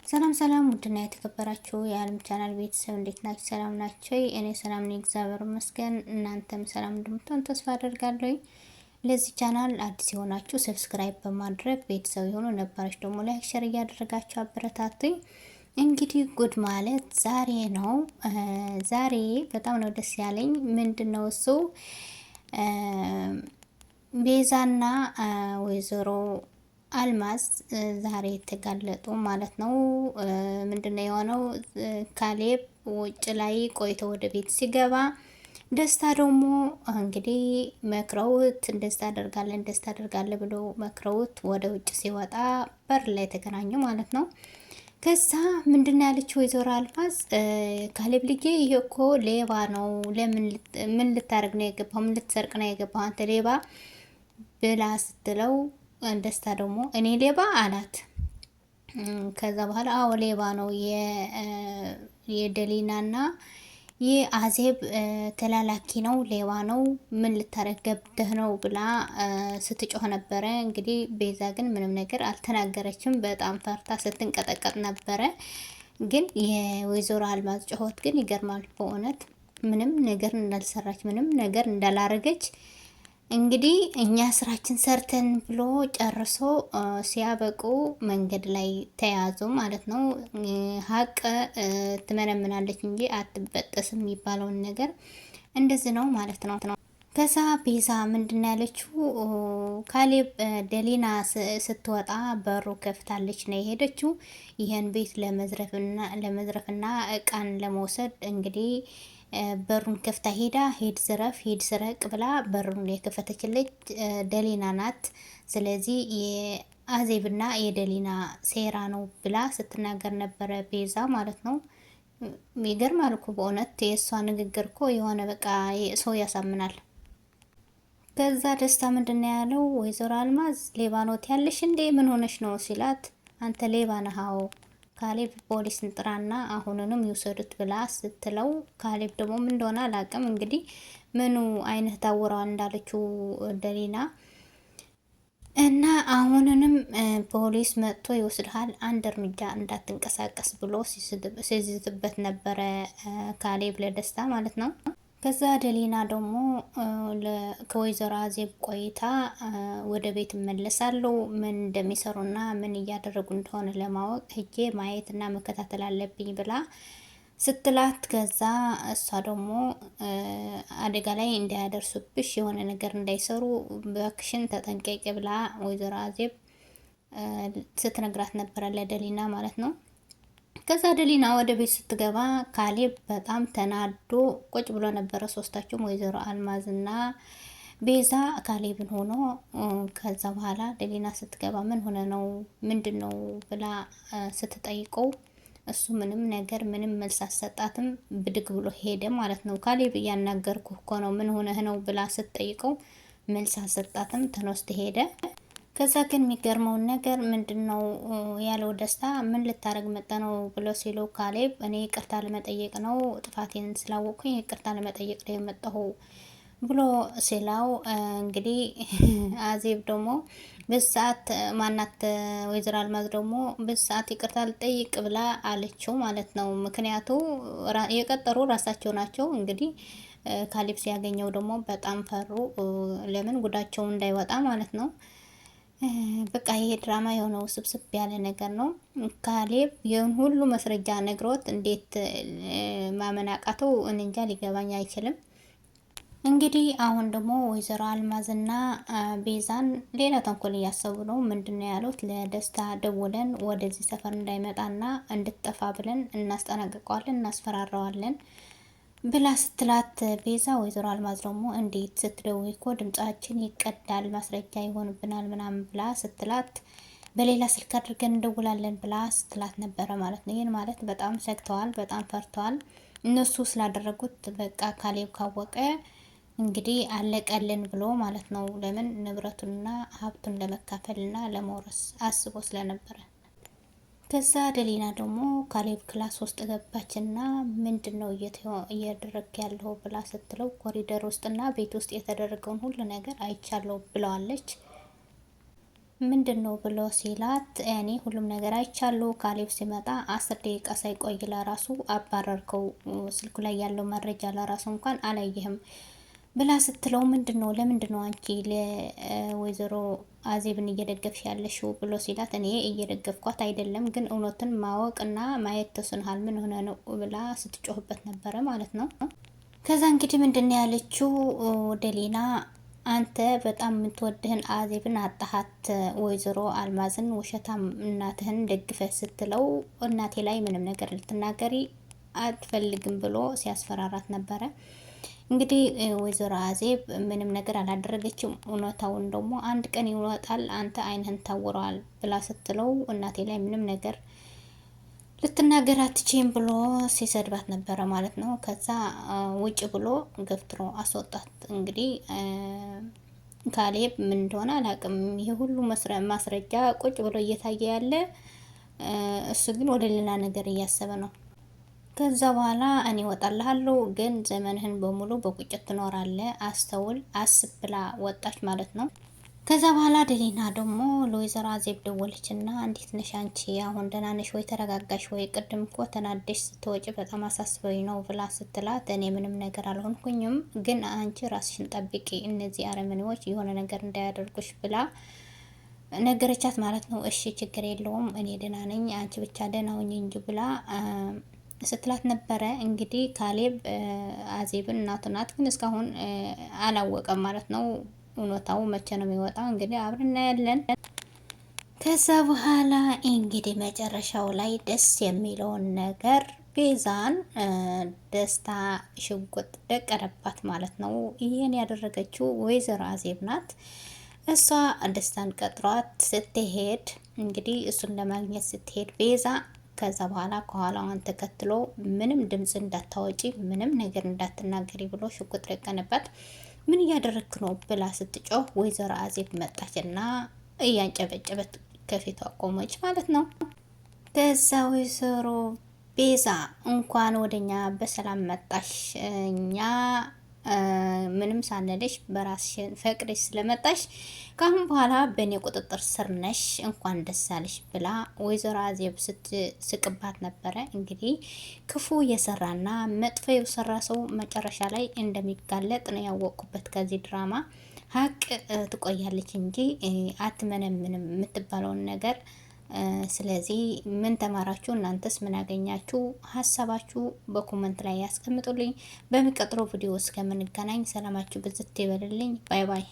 ሰላም ሰላም ውድና የተከበራችሁ የዓለም ቻናል ቤተሰብ እንዴት ናችሁ? ሰላም ናችሁ? እኔ ሰላም ነኝ፣ እግዚአብሔር ይመስገን። እናንተም ሰላም እንደምትሆኑ ተስፋ አደርጋለሁ። ለዚህ ቻናል አዲስ የሆናችሁ ሰብስክራይብ በማድረግ ቤተሰብ የሆኑ ነባሮች ደግሞ ላይክ፣ ሼር እያደረጋችሁ አበረታቱኝ። እንግዲህ ጉድ ማለት ዛሬ ነው። ዛሬ በጣም ነው ደስ ያለኝ። ምንድነው እሱ ቤዛና ወይዘሮ አልማዝ ዛሬ ተጋለጡ ማለት ነው። ምንድነው የሆነው? ካሌብ ውጭ ላይ ቆይቶ ወደ ቤት ሲገባ ደስታ ደግሞ እንግዲህ መክረውት እንደዚህ ታደርጋለህ ብሎ መክረውት ወደ ውጭ ሲወጣ በር ላይ ተገናኙ ማለት ነው። ከዛ ምንድን ያለችው ወይዘሮ አልማዝ ካሌብ ልጄ ይሄ እኮ ሌባ ነው፣ ምን ልታደርግ ነው የገባው? ምን ልትሰርቅ ነው የገባው አንተ ሌባ ብላ ስትለው ደስታ ደግሞ እኔ ሌባ አላት። ከዛ በኋላ አዎ ሌባ ነው የደሊናና የአዜብ ተላላኪ ነው፣ ሌባ ነው፣ ምን ልታረግ ገብተህ ነው ብላ ስትጮህ ነበረ። እንግዲህ ቤዛ ግን ምንም ነገር አልተናገረችም። በጣም ፈርታ ስትንቀጠቀጥ ነበረ። ግን የወይዘሮ አልማዝ ጮኸት ግን ይገርማል በእውነት ምንም ነገር እንዳልሰራች ምንም ነገር እንዳላረገች እንግዲህ እኛ ስራችን ሰርተን ብሎ ጨርሶ ሲያበቁ መንገድ ላይ ተያዙ ማለት ነው። ሀቅ ትመነምናለች እንጂ አትበጠስም የሚባለውን ነገር እንደዚህ ነው ማለት ነው። ከዛ ቤዛ ምንድን ያለችው ካሌብ ደሊና ስትወጣ በሩ ከፍታለች ነው የሄደችው። ይህን ቤት ለመዝረፍና እቃን ለመውሰድ እንግዲህ በሩን ከፍታ ሄድ ዝረፍ ሄድ ስረቅ ብላ በሩን የከፈተችልች ደሊና ናት። ስለዚህ የአዜብና የደሊና ሴራ ነው ብላ ስትናገር ነበረ ቤዛ ማለት ነው። ይገርማል እኮ በእውነት የእሷ ንግግር እኮ የሆነ በቃ ሰው ያሳምናል። ከዛ ደስታ ምንድን ነው ያለው? ወይዘሮ አልማዝ ሌባ ኖት ያለሽ እንዴ? ምን ሆነሽ ነው ሲላት፣ አንተ ሌባ ነህ? አዎ ካሌብ ፖሊስን ጥራና አሁንንም ይውሰዱት ብላ ስትለው፣ ካሌብ ደግሞ ምን እንደሆነ አላውቅም እንግዲህ ምኑ አይነት ታውረዋል እንዳለችው ደሊና እና አሁንንም ፖሊስ መጥቶ ይወስድሃል፣ አንድ እርምጃ እንዳትንቀሳቀስ ብሎ ሲዝትበት ነበረ ካሌብ ለደስታ ማለት ነው። ከዛ ደሊና ደግሞ ከወይዘሮ አዜብ ቆይታ ወደ ቤት እመለሳለሁ፣ ምን እንደሚሰሩና ምን እያደረጉ እንደሆነ ለማወቅ ሄጄ ማየትና መከታተል አለብኝ ብላ ስትላት፣ ከዛ እሷ ደግሞ አደጋ ላይ እንዳያደርሱብሽ የሆነ ነገር እንዳይሰሩ በክሽን ተጠንቀቂ ብላ ወይዘሮ አዜብ ስትነግራት ነበረ ለደሊና ማለት ነው። ከዛ ደሊና ወደ ቤት ስትገባ ካሌብ በጣም ተናዶ ቁጭ ብሎ ነበረ። ሶስታቸውም ወይዘሮ አልማዝና ቤዛ ካሌብን ሆኖ ከዛ በኋላ ደሊና ስትገባ ምን ሆነ ነው ምንድን ነው ብላ ስትጠይቀው እሱ ምንም መልስ አልሰጣትም። ብድግ ብሎ ሄደ ማለት ነው። ካሌብ እያናገርኩ እኮ ነው ምን ሆነህ ነው ብላ ስትጠይቀው መልስ አልሰጣትም። ተነስቶ ሄደ። ከዛ ግን የሚገርመውን ነገር ምንድነው ያለው ደስታ ምን ልታረግ መጣ ነው ብሎ ሲሉ ካሌብ እኔ ይቅርታ ለመጠየቅ ነው ጥፋቴን ስላወቅኩኝ ይቅርታ ለመጠየቅ ነው የመጣሁ ብሎ ሲላው እንግዲህ አዜብ ደግሞ በሰዓት ማናት ወይዘሮ አልማዝ ደግሞ በሰዓት ይቅርታ ልጠይቅ ብላ አለችው ማለት ነው። ምክንያቱ የቀጠሩ ራሳቸው ናቸው እንግዲህ ካሌብ ሲያገኘው ደግሞ በጣም ፈሩ። ለምን ጉዳቸው እንዳይወጣ ማለት ነው። በቃ ይሄ ድራማ የሆነው ስብስብ ያለ ነገር ነው። ካሌብ ይህን ሁሉ መስረጃ ነግሮት እንዴት ማመን አቃተው? እንጃ ሊገባኝ አይችልም። እንግዲህ አሁን ደግሞ ወይዘሮ አልማዝና ቤዛን ሌላ ተንኮል እያሰቡ ነው። ምንድነው ያሉት? ለደስታ ደውለን ወደዚህ ሰፈር እንዳይመጣና እንድትጠፋ ብለን እናስጠነቅቀዋለን፣ እናስፈራረዋለን ብላ ስትላት ቤዛ ወይዘሮ አልማዝ ደግሞ እንዴት ስትደውይ እኮ ድምጻችን ይቀዳል ማስረጃ ይሆንብናል ምናምን ብላ ስትላት በሌላ ስልክ አድርገን እንደውላለን ብላ ስትላት ነበረ ማለት ነው። ይህን ማለት በጣም ሰግተዋል፣ በጣም ፈርተዋል። እነሱ ስላደረጉት በቃ ካሌብ ካወቀ እንግዲህ አለቀልን ብሎ ማለት ነው። ለምን ንብረቱንና ሀብቱን ለመካፈልና ለመውረስ አስቦ ስለነበረ ከዛ ደሊና ደግሞ ካሌብ ክላስ ውስጥ ገባችና ምንድነው እያደረግ ያለው ብላ ስትለው ኮሪደር ውስጥና ቤት ውስጥ የተደረገውን ሁሉ ነገር አይቻለሁ ብለዋለች። ምንድን ነው ብሎ ሲላት እኔ ሁሉም ነገር አይቻለሁ፣ ካሌብ ሲመጣ 10 ደቂቃ ሳይቆይ ለራሱ አባረርከው፣ ስልኩ ላይ ያለው መረጃ ለራሱ እንኳን አላየህም ብላ ስትለው ምንድን ነው ለምንድን ነው አንቺ ለወይዘሮ አዜብን እየደገፍሽ ያለሽው ብሎ ሲላት እኔ እየደገፍኳት አይደለም፣ ግን እውነትን ማወቅና ማየት ተስኖሃል፣ ምን ሆነ ነው ብላ ስትጮህበት ነበረ ማለት ነው። ከዛ እንግዲህ ምንድን ነው ያለችው ደሊና አንተ በጣም የምትወድህን አዜብን አጣሃት፣ ወይዘሮ አልማዝን ውሸታም እናትህን ደግፈህ ስትለው እናቴ ላይ ምንም ነገር ልትናገሪ አትፈልግም ብሎ ሲያስፈራራት ነበረ። እንግዲህ ወይዘሮ አዜብ ምንም ነገር አላደረገችም። እውነታውን ደግሞ አንድ ቀን ይወጣል፣ አንተ አይንህን ታውረዋል ብላ ስትለው እናቴ ላይ ምንም ነገር ልትናገር አትችይም ብሎ ሲሰድባት ነበረ ማለት ነው። ከዛ ውጭ ብሎ ገፍትሮ አስወጣት። እንግዲህ ካሌብ ምን እንደሆነ አላውቅም። ይሄ ሁሉ ማስረጃ ቁጭ ብሎ እየታየ ያለ እሱ ግን ወደ ሌላ ነገር እያሰበ ነው። ከዛ በኋላ እኔ እወጣልሃለሁ፣ ግን ዘመንህን በሙሉ በቁጭት ትኖራለህ፣ አስተውል፣ አስብ ብላ ወጣች ማለት ነው። ከዛ በኋላ ደሊና ደግሞ ለወይዘሮ አዜብ ደወለች እና እንዴት ነሽ አንቺ? አሁን ደህና ነሽ ወይ? ተረጋጋሽ ወይ? ቅድም እኮ ተናደሽ ስትወጪ በጣም አሳስበኝ ነው ብላ ስትላት እኔ ምንም ነገር አልሆንኩኝም፣ ግን አንቺ ራስሽን ጠብቂ፣ እነዚህ አረመኔዎች የሆነ ነገር እንዳያደርጉሽ ብላ ነገረቻት ማለት ነው። እሺ ችግር የለውም እኔ ደህና ነኝ፣ አንቺ ብቻ ደህና ሁኚ እንጂ ብላ ስትላት ነበረ። እንግዲህ ካሌብ አዜብን እናቱ ናት፣ ግን እስካሁን አላወቀም ማለት ነው። እውነታው መቼ ነው የሚወጣው? እንግዲህ አብረን እናያለን። ከዛ በኋላ እንግዲህ መጨረሻው ላይ ደስ የሚለውን ነገር ቤዛን ደስታ ሽጉጥ ደቀረባት ማለት ነው። ይህን ያደረገችው ወይዘሮ አዜብ ናት። እሷ ደስታን ቀጥሯት ስትሄድ እንግዲህ እሱን ለማግኘት ስትሄድ ቤዛ ከዛ በኋላ ከኋላዋን ተከትሎ ምንም ድምፅ እንዳታወጪ፣ ምንም ነገር እንዳትናገሪ ብሎ ሽጉጥ ደቀነባት። ምን እያደረግክ ነው ብላ ስትጮህ ወይዘሮ አዜብ መጣችና እያንጨበጨበት ከፊቷ ቆመች ማለት ነው። ከዛ ወይዘሮ ቤዛ እንኳን ወደኛ በሰላም መጣሽ፣ እኛ ምንም ሳንልሽ በራስሽን ፈቅደሽ ስለመጣሽ ከአሁን በኋላ በእኔ ቁጥጥር ስር ነሽ፣ እንኳን ደስ አለሽ ብላ ወይዘሮ አዜብ ስትስቅባት ነበረ። እንግዲህ ክፉ የሰራና መጥፎ የሰራ ሰው መጨረሻ ላይ እንደሚጋለጥ ነው ያወቅኩበት ከዚህ ድራማ። ሀቅ ትቆያለች እንጂ አትመነምንም የምትባለውን ነገር። ስለዚህ ምን ተማራችሁ? እናንተስ ምን ያገኛችሁ? ሀሳባችሁ በኮመንት ላይ ያስቀምጡልኝ። በሚቀጥለው ቪዲዮ እስከምንገናኝ ሰላማችሁ ብዝት ይበልልኝ። ባይ ባይ።